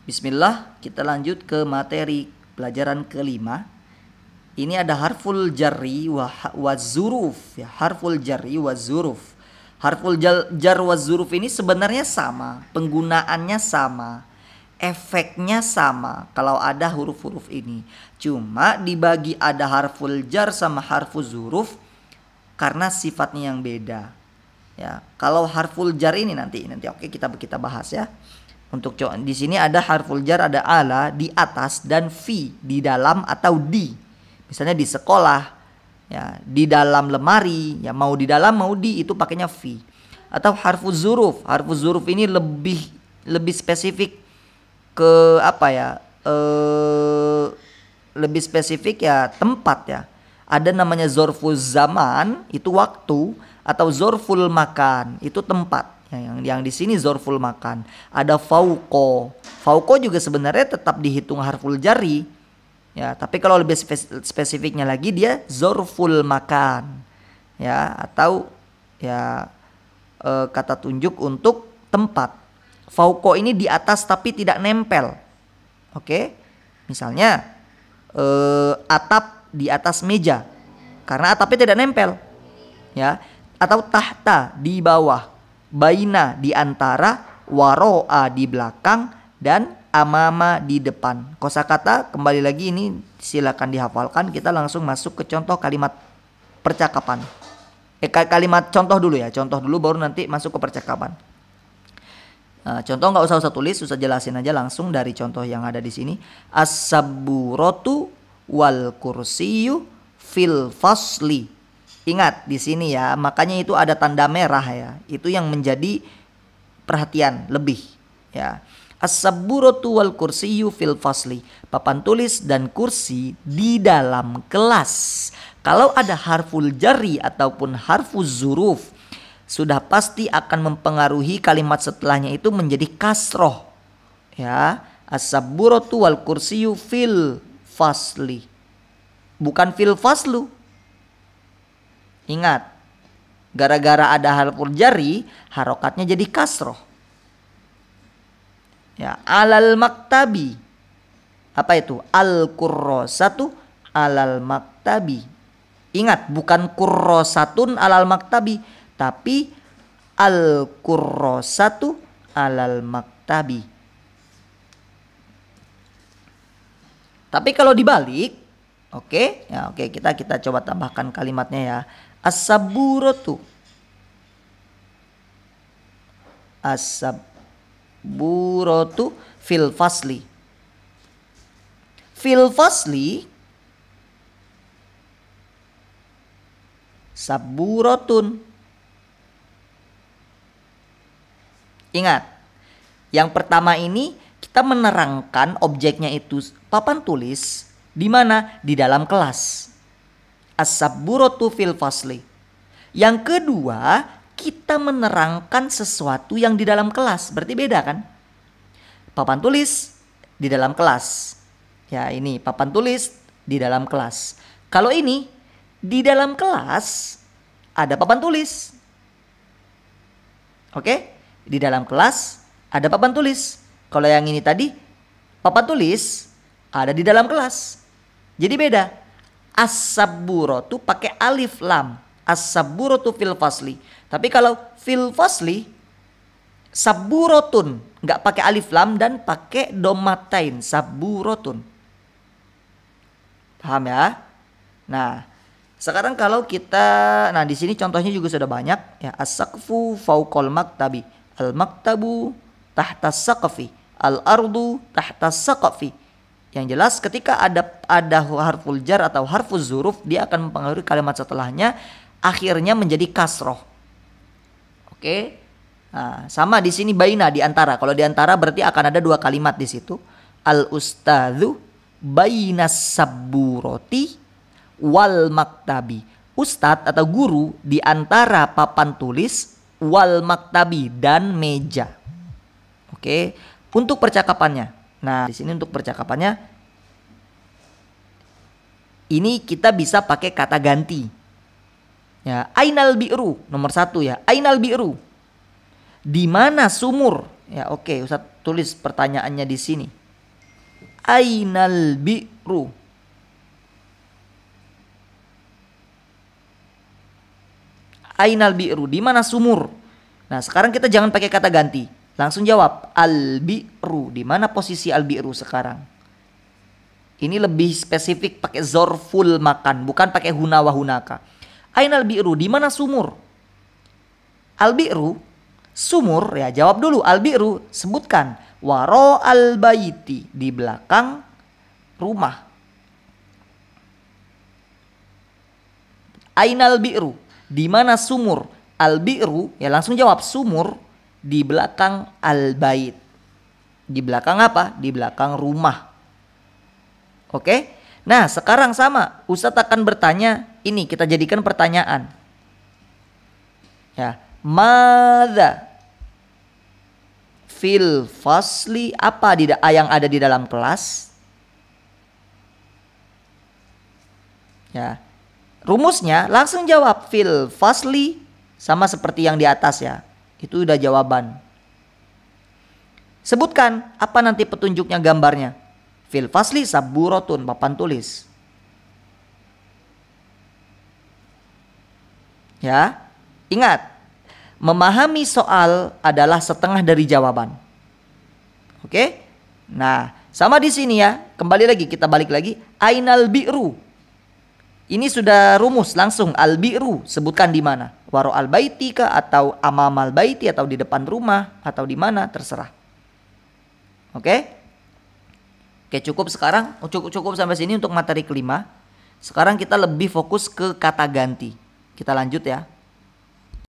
Bismillah, kita lanjut ke materi pelajaran kelima. Ini ada harful jarri wa zuruf ya, harful jarri wa zuruf. Harful jar wa zuruf ini sebenarnya sama, penggunaannya sama, efeknya sama kalau ada huruf-huruf ini. Cuma dibagi ada harful jar sama harful zuruf karena sifatnya yang beda. Ya, kalau harful jar ini nanti oke kita bahas ya. Untuk di sini ada harful jar, ada ala di atas dan fi di dalam atau di. Misalnya di sekolah, ya, di dalam lemari, ya mau di dalam mau di itu pakainya fi. Atau harful zuruf. Harful zuruf ini lebih spesifik ke apa ya? Lebih spesifik ya tempat ya. Ada namanya zorful zaman, itu waktu, atau zorful makan, itu tempat. Yang di sini zorful makan. Ada fauqo. Fauqo juga sebenarnya tetap dihitung harful jari. Ya, tapi kalau lebih spesifiknya lagi dia zorful makan. Ya, atau ya kata tunjuk untuk tempat. Fauqo ini di atas tapi tidak nempel. Oke? Misalnya atap di atas meja. Karena atapnya tidak nempel. Ya, atau tahta di bawah. Baina di antara, waro'a di belakang, dan amama di depan. Kosakata kembali lagi ini silakan dihafalkan. Kita langsung masuk ke contoh kalimat percakapan. Kalimat contoh dulu ya. Contoh dulu baru nanti masuk ke percakapan. Contoh nggak usah tulis, usah jelasin aja langsung dari contoh yang ada di sini. As-sabburatu wal kursiyu fil fasli. Ingat di sini ya, makanya itu ada tanda merah ya. Itu yang menjadi perhatian lebih ya. As-sabburatu wal kursiyyu fil fasli. Papan tulis dan kursi di dalam kelas. Kalau ada harful jarri ataupun harful zuruf, sudah pasti akan mempengaruhi kalimat setelahnya itu menjadi kasroh. Ya, as-sabburatu wal kursiyyu fil fasli. Bukan fil faslu. Ingat, gara-gara ada harful jari, harokatnya jadi kasroh. Ya, alal maktabi. Apa itu? Al-kurrosatu alal maktabi. Ingat, bukan kurrosatun alal maktabi, tapi al-kurrosatu alal maktabi. Tapi kalau dibalik, oke, kita coba tambahkan kalimatnya ya. As-sabburatu fil fasli. Fil fasli sabburatun. Ingat, yang pertama ini kita menerangkan objeknya itu papan tulis di mana? Di dalam kelas. As-sabburatu fil fasli. Yang kedua, kita menerangkan sesuatu yang di dalam kelas. Berarti beda kan? Papan tulis di dalam kelas. Ya, ini papan tulis di dalam kelas. Kalau ini di dalam kelas ada papan tulis. Oke? Di dalam kelas ada papan tulis. Kalau yang ini tadi papan tulis ada di dalam kelas. Jadi beda. As-sabburatu pakai alif lam. As-sabburatu fil fasli. Tapi kalau fil fasli sabburatun nggak pakai alif lam dan pakai domatain, sabburatun. Paham ya? Nah, sekarang kalau kita di sini contohnya juga sudah banyak ya. As-saqfu fauqal maktabi. Al-maktabu tahta saqfi. Al-ardu tahta saqfi. Yang jelas ketika ada harful jar atau harful zuruf, dia akan mempengaruhi kalimat setelahnya akhirnya menjadi kasroh. Oke. Nah, sama di sini baina di antara. Kalau di antara berarti akan ada dua kalimat di situ. Al ustadzu bainas sabburati wal maktabi. Ustadz atau guru di antara papan tulis wal maktabi dan meja. Oke. Untuk percakapannya. Nah, di sini untuk percakapannya ini kita bisa pakai kata ganti. Ya, ainal bi'ru nomor 1 ya. Ainal bi'ru. Di mana sumur? Ya, oke, Ustaz tulis pertanyaannya di sini. Ainal bi'ru. Ainal bi'ru, di mana sumur? Nah, sekarang kita jangan pakai kata ganti. Langsung jawab, al bi'ru. Di mana posisi al bi'ru sekarang? Ini lebih spesifik pakai zorful makan, bukan pakai huna wa hunaka. Ainal bi'ru, di mana sumur? Al bi'ru, sumur, ya jawab dulu. Al bi'ru, sebutkan. Waro al baiti, di belakang rumah. Ainal bi'ru, di mana sumur? Al bi'ru, ya langsung jawab, sumur di belakang al bait. Di belakang apa? Di belakang rumah. Oke? Nah, sekarang sama, Ustadz akan bertanya, ini kita jadikan pertanyaan. Ya, madza fil fasli, apa yang ada di dalam kelas? Ya. Rumusnya langsung jawab fil fasli, sama seperti yang di atas ya. Itu udah jawaban. Sebutkan apa nanti petunjuknya, gambarnya. Fil fasli saburotun, papan tulis. Ya. Ingat, memahami soal adalah setengah dari jawaban. Oke? Nah, sama di sini ya. Kembali lagi, kita balik lagi. Ainal bi'ru. Ini sudah rumus langsung, al bi'ru, sebutkan di mana. Waro al baiti kah, atau amamal baiti, atau di depan rumah, atau di mana, terserah. Oke? Oke, cukup sekarang, cukup sampai sini untuk materi kelima. Sekarang kita lebih fokus ke kata ganti. Kita lanjut ya.